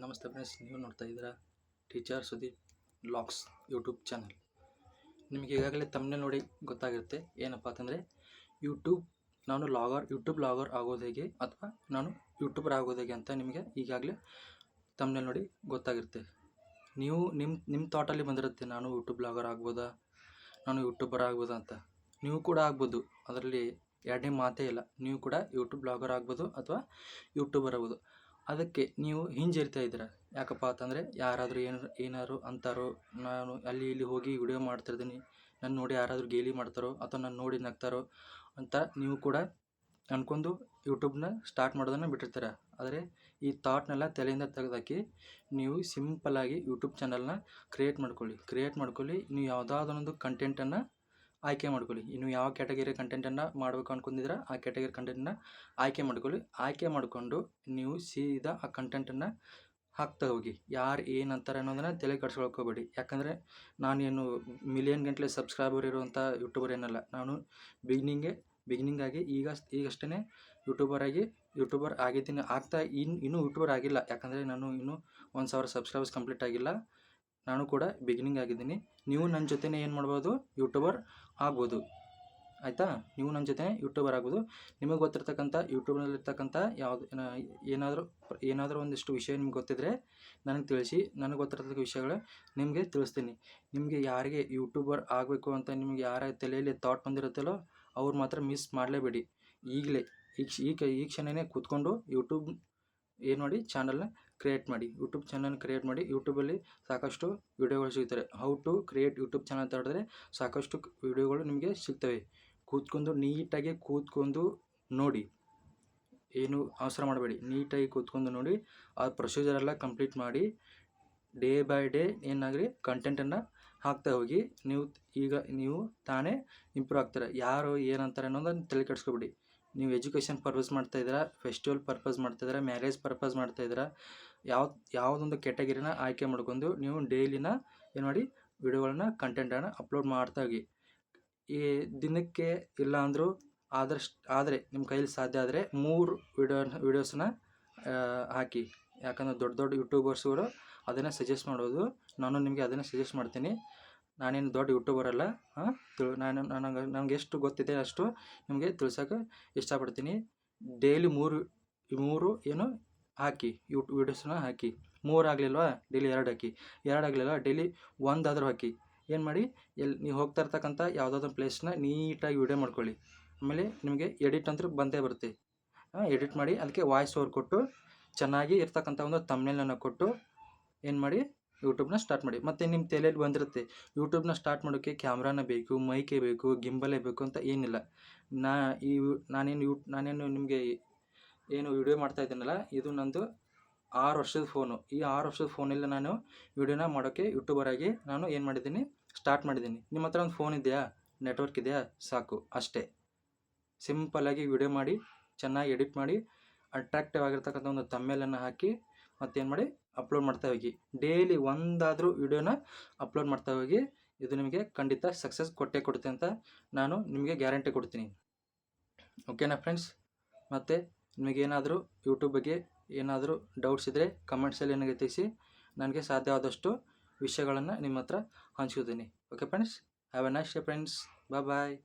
ನಮಸ್ತೆ ಫ್ರೆಂಡ್ಸ್, ನೀವು ನೋಡ್ತಾ ಇದ್ದೀರಾ teacher Sudeep blogs YouTube channel. ನಿಮಗೆ ಈಗಾಗಲೇ ತಮ್ಮನೇಲಿ ನೋಡಿ ಗೊತ್ತಾಗಿರುತ್ತೆ ಏನಪ್ಪ ಅಂತಂದರೆ ನಾನು ಯೂಟ್ಯೂಬ್ ಲಾಗರ್ ಆಗೋದು ಹೇಗೆ ಅಥವಾ ನಾನು ಯೂಟ್ಯೂಬರ್ ಆಗೋದು ಹೇಗೆ ಅಂತ ನಿಮಗೆ ಈಗಾಗಲೇ ತಮ್ಮನೇಲಿ ನೋಡಿ ಗೊತ್ತಾಗಿರುತ್ತೆ. ನೀವು ನಿಮ್ಮ ಥಾಟಲ್ಲಿ ಬಂದಿರುತ್ತೆ, ನಾನು ಯೂಟ್ಯೂಬ್ ಲಾಗರ್ ಆಗ್ಬೋದಾ, ನಾನು ಯೂಟ್ಯೂಬರ್ ಆಗ್ಬೋದಾ ಅಂತ. ನೀವು ಕೂಡ ಆಗ್ಬೋದು, ಅದರಲ್ಲಿ ಎರಡನೇ ಮಾತೇ ಇಲ್ಲ. ನೀವು ಕೂಡ ಯೂಟ್ಯೂಬ್ ಲಾಗರ್ ಆಗ್ಬೋದು ಅಥವಾ ಯೂಟ್ಯೂಬರ್ ಆಗ್ಬೋದು. ಅದಕ್ಕೆ ನೀವು ಹಿಂಜರಿತಾ ಇದ್ದೀರ. ಯಾಕಪ್ಪ ಅಂತಂದರೆ ಯಾರಾದರೂ ಏನಾದ್ರು ಅಂತಾರೋ, ನಾನು ಅಲ್ಲಿ ಇಲ್ಲಿ ಹೋಗಿ ವಿಡಿಯೋ ಮಾಡ್ತಿರ್ತೀನಿ, ನನ್ನ ನೋಡಿ ಯಾರಾದರೂ ಗೇಲಿ ಮಾಡ್ತಾರೋ ಅಥವಾ ನನ್ನ ನೋಡಿ ನಗ್ತಾರೋ ಅಂತ ನೀವು ಕೂಡ ಅಂದ್ಕೊಂಡು ಯೂಟ್ಯೂಬ್ನ ಸ್ಟಾರ್ಟ್ ಮಾಡೋದನ್ನು ಬಿಟ್ಟಿರ್ತೀರ. ಆದರೆ ಈ ಥಾಟ್ನೆಲ್ಲ ತಲೆಯಿಂದ ತೆಗೆದಾಕಿ ನೀವು ಸಿಂಪಲ್ಲಾಗಿ ಯೂಟ್ಯೂಬ್ ಚಾನಲ್ನ ಕ್ರಿಯೇಟ್ ಮಾಡ್ಕೊಳ್ಳಿ. ನೀವು ಯಾವುದಾದೊಂದು ಕಂಟೆಂಟನ್ನು ಆಯ್ಕೆ ಮಾಡ್ಕೊಳ್ಳಿ. ನೀವು ಯಾವ ಕ್ಯಾಟಗರಿ ಕಂಟೆಂಟನ್ನು ಮಾಡಬೇಕು ಅಂದ್ಕೊಂಡಿದ್ದೀರ ಆ ಕ್ಯಾಟಗರಿ ಕಂಟೆಂಟನ್ನು ಆಯ್ಕೆ ಮಾಡಿಕೊಂಡು ನೀವು ಸೀದಾ ಆ ಕಂಟೆಂಟನ್ನು ಹಾಕ್ತಾ ಹೋಗಿ. ಯಾರು ಏನು ಅಂತಾರೆ ಅನ್ನೋದನ್ನು ತಲೆ ಕೆಡಿಸ್ಕೊಳ್ಕೋಬೇಡಿ. ಯಾಕಂದರೆ ನಾನೇನು ಮಿಲಿಯನ್ ಗಂಟಲೆ ಸಬ್ಸ್ಕ್ರೈಬರ್ ಇರುವಂಥ ಯೂಟ್ಯೂಬರ್ ಏನಲ್ಲ. ನಾನು ಬಿಗಿನಿಂಗ್ ಆಗಿ ಈಗಷ್ಟೇ ಯೂಟ್ಯೂಬರ್ ಆಗಿದ್ದೀನಿ. ಇನ್ನೂ ಯೂಟ್ಯೂಬರ್ ಆಗಿಲ್ಲ, ಯಾಕಂದರೆ ನಾನು ಇನ್ನೂ 1000 ಸಬ್ಸ್ಕ್ರೈಬರ್ಸ್ ಕಂಪ್ಲೀಟ್ ಆಗಿಲ್ಲ. ನಾನು ಕೂಡ ಬಿಗಿನಿಂಗ್ ಆಗಿದ್ದೀನಿ. ನೀವು ನನ್ನ ಜೊತೆನೇ ಏನು ಮಾಡ್ಬೋದು, ಯೂಟ್ಯೂಬರ್ ಆಗ್ಬೋದು. ಆಯಿತಾ? ನೀವು ನನ್ನ ಜೊತೆ ಯೂಟ್ಯೂಬರ್ ಆಗ್ಬೋದು. ನಿಮಗೆ ಗೊತ್ತಿರ್ತಕ್ಕಂಥ ಯೂಟ್ಯೂಬ್ನಲ್ಲಿರ್ತಕ್ಕಂಥ ಏನಾದರೂ ಒಂದಿಷ್ಟು ವಿಷಯ ನಿಮ್ಗೆ ಗೊತ್ತಿದ್ದರೆ ನನಗೆ ತಿಳಿಸಿ. ನನಗೆ ಗೊತ್ತಿರ್ತಕ್ಕಂಥ ವಿಷಯಗಳು ನಿಮಗೆ ತಿಳಿಸ್ತೀನಿ. ನಿಮಗೆ ಯಾರಿಗೆ ಯೂಟ್ಯೂಬರ್ ಆಗಬೇಕು ಅಂತ ನಿಮಗೆ ಯಾರ ತಲೆಯಲ್ಲಿ ಥಾಟ್ ಬಂದಿರುತ್ತಲ್ಲೋ ಅವ್ರು ಮಾತ್ರ ಮಿಸ್ ಮಾಡಲೇಬೇಡಿ. ಈಗಲೇ ಈ ಕ್ಷಣನೇ ಕೂತ್ಕೊಂಡು ಯೂಟ್ಯೂಬ್ ಚಾನಲ್ನ ಕ್ರಿಯೇಟ್ ಮಾಡಿ. ಯೂಟ್ಯೂಬಲ್ಲಿ ಸಾಕಷ್ಟು ವಿಡಿಯೋಗಳು ಸಿಗ್ತವೆ. How to create YouTube channel ಅಂತ ಹೇಳಿದ್ರೆ ಸಾಕಷ್ಟು ವಿಡಿಯೋಗಳು ನಿಮಗೆ ಸಿಗ್ತವೆ. ನೀಟಾಗಿ ಕೂತ್ಕೊಂಡು ನೋಡಿ, ಏನು ಅವಸರ ಮಾಡಬೇಡಿ. ನೀಟಾಗಿ ಕೂತ್ಕೊಂಡು ನೋಡಿ, ಆ ಪ್ರೊಸೀಜರೆಲ್ಲ ಕಂಪ್ಲೀಟ್ ಮಾಡಿ ಡೇ ಬೈ ಡೇ ಏನಾಗಲಿ ಕಂಟೆಂಟನ್ನು ಹಾಕ್ತಾ ಹೋಗಿ. ನೀವು ತಾನೇ ಇಂಪ್ರೂವ್ ಆಗ್ತೀರ. ಯಾರು ಏನಂತಾರೆ ಅನ್ನೋದನ್ನು ತಲೆ ಕೆಡಿಸ್ಕೊಬೇಡಿ. ನೀವು ಎಜುಕೇಷನ್ ಪರ್ಪಸ್ ಮಾಡ್ತಾಯಿದ್ದೀರಾ, ಫೆಸ್ಟಿವಲ್ ಪರ್ಪಸ್ ಮಾಡ್ತಾಯಿದ್ದೀರಾ, ಮ್ಯಾರೇಜ್ ಪರ್ಪಸ್ ಮಾಡ್ತಾಯಿದ್ದೀರಾ, ಯಾವುದೊಂದು ಕ್ಯಾಟಗರಿನ ಆಯ್ಕೆ ಮಾಡ್ಕೊಂಡು ನೀವು ಡೈಲಿನ ವಿಡಿಯೋಗಳನ್ನ ಕಂಟೆಂಟನ್ನು ಅಪ್ಲೋಡ್ ಮಾಡ್ತಾ ಹೋಗಿ. ಈ ದಿನಕ್ಕೆ ಇಲ್ಲ ಅಂದರೂ ಆದರೆ ನಿಮ್ಮ ಕೈಯಲ್ಲಿ ಸಾಧ್ಯ ಆದರೆ 3 ವಿಡಿಯೋಸನ್ನ ಹಾಕಿ. ಯಾಕಂದರೆ ದೊಡ್ಡ ಯೂಟ್ಯೂಬರ್ಸ್ಗಳು ಅದನ್ನು ಸಜೆಸ್ಟ್ ಮಾಡೋದು. ನಾನು ನಿಮಗೆ ಅದನ್ನು ಸಜೆಸ್ಟ್ ಮಾಡ್ತೀನಿ. ನಾನೇನು ದೊಡ್ಡ ಯೂಟ್ಯೂಬರ್ ಅಲ್ಲ. ನನಗೆ ಎಷ್ಟು ಗೊತ್ತಿದೆ ಅಷ್ಟು ನಿಮಗೆ ತಿಳ್ಸೋಕೆ ಇಷ್ಟಪಡ್ತೀನಿ. ಡೈಲಿ 3 ಹಾಕಿ, ವಿಡಿಯೋಸನ್ನ ಹಾಕಿ. 3 ಆಗಲಿಲ್ವಾ ಡೈಲಿ 2 ಹಾಕಿ, 2 ಆಗಲಿಲ್ವಾ ಡೈಲಿ 1 ಆದರೂ ಹಾಕಿ. ಏನು ಮಾಡಿ, ನೀವು ಹೋಗ್ತಾ ಇರ್ತಕ್ಕಂಥ ಯಾವುದಾದ್ರೂ ಪ್ಲೇಸ್ನ ನೀಟಾಗಿ ವಿಡಿಯೋ ಮಾಡ್ಕೊಳ್ಳಿ. ಆಮೇಲೆ ನಿಮಗೆ ಎಡಿಟ್ ಅಂತೂ ಬಂದೇ ಬರುತ್ತೆ. ಎಡಿಟ್ ಮಾಡಿ ಅದಕ್ಕೆ ವಾಯ್ಸ್ ಓವರ್ ಕೊಟ್ಟು ಚೆನ್ನಾಗಿ ಇರ್ತಕ್ಕಂಥ ಒಂದು ಥಂಬ್ನೇಲನ್ನು ಕೊಟ್ಟು ಏನು ಮಾಡಿ ಯೂಟ್ಯೂಬ್ನ ಸ್ಟಾರ್ಟ್ ಮಾಡಿ. ಮತ್ತು ನಿಮ್ಮ ತಲೆಯಲ್ಲಿ ಬಂದಿರುತ್ತೆ ಯೂಟ್ಯೂಬ್ನ ಸ್ಟಾರ್ಟ್ ಮಾಡೋಕ್ಕೆ ಕ್ಯಾಮ್ರಾನೇ ಬೇಕು, ಮೈಕೇ ಬೇಕು, ಗಿಂಬಲೇ ಬೇಕು ಅಂತ ಏನಿಲ್ಲ. ನಾನೇನು ನಿಮಗೆ ಏನು ವಿಡಿಯೋ ಮಾಡ್ತಾ ಇದ್ದೀನಲ್ಲ, ಇದು ನಂದು 6 ವರ್ಷದ ಫೋನು. ಈ 6 ವರ್ಷದ ಫೋನಲ್ಲಿ ನಾನು ವಿಡಿಯೋನ ಮಾಡೋಕ್ಕೆ ಯೂಟ್ಯೂಬರ್ ಆಗಿ ನಾನು ಏನು ಮಾಡಿದ್ದೀನಿ, ಸ್ಟಾರ್ಟ್ ಮಾಡಿದ್ದೀನಿ. ನಿಮ್ಮ ಹತ್ರ ಒಂದು ಫೋನ್ ಇದೆಯಾ, ನೆಟ್ವರ್ಕ್ ಇದೆಯಾ, ಸಾಕು ಅಷ್ಟೇ. ಸಿಂಪಲ್ಲಾಗಿ ವಿಡಿಯೋ ಮಾಡಿ, ಚೆನ್ನಾಗಿ ಎಡಿಟ್ ಮಾಡಿ, ಅಟ್ರಾಕ್ಟಿವ್ ಆಗಿರ್ತಕ್ಕಂಥ ಒಂದು ಥಂಬ್ನೇಲನ್ನು ಹಾಕಿ ಮತ್ತೇನು ಮಾಡಿ ಅಪ್ಲೋಡ್ ಮಾಡ್ತಾ ಹೋಗಿ. ಡೈಲಿ 1 ಆದರೂ ವಿಡಿಯೋನ ಅಪ್ಲೋಡ್ ಮಾಡ್ತಾ ಹೋಗಿ. ಇದು ನಿಮಗೆ ಖಂಡಿತ ಸಕ್ಸಸ್ ಕೊಡುತ್ತೆ ಅಂತ ನಾನು ನಿಮಗೆ ಗ್ಯಾರಂಟಿ ಕೊಡ್ತೀನಿ. ಓಕೆನಾ ಫ್ರೆಂಡ್ಸ್? ಮತ್ತು ನಿಮಗೇನಾದರೂ ಯೂಟ್ಯೂಬ್ ಬಗ್ಗೆ ಏನಾದರೂ ಡೌಟ್ಸ್ ಇದ್ದರೆ ಕಮೆಂಟ್ಸಲ್ಲಿ ನನಗೆ ತಿಳಿಸಿ. ನನಗೆ ಸಾಧ್ಯವಾದಷ್ಟು ವಿಷಯಗಳನ್ನು ನಿಮ್ಮ ಹತ್ರ ಹಂಚ್ಕೋತೀನಿ. Okay friends, have a nice day friends. Bye.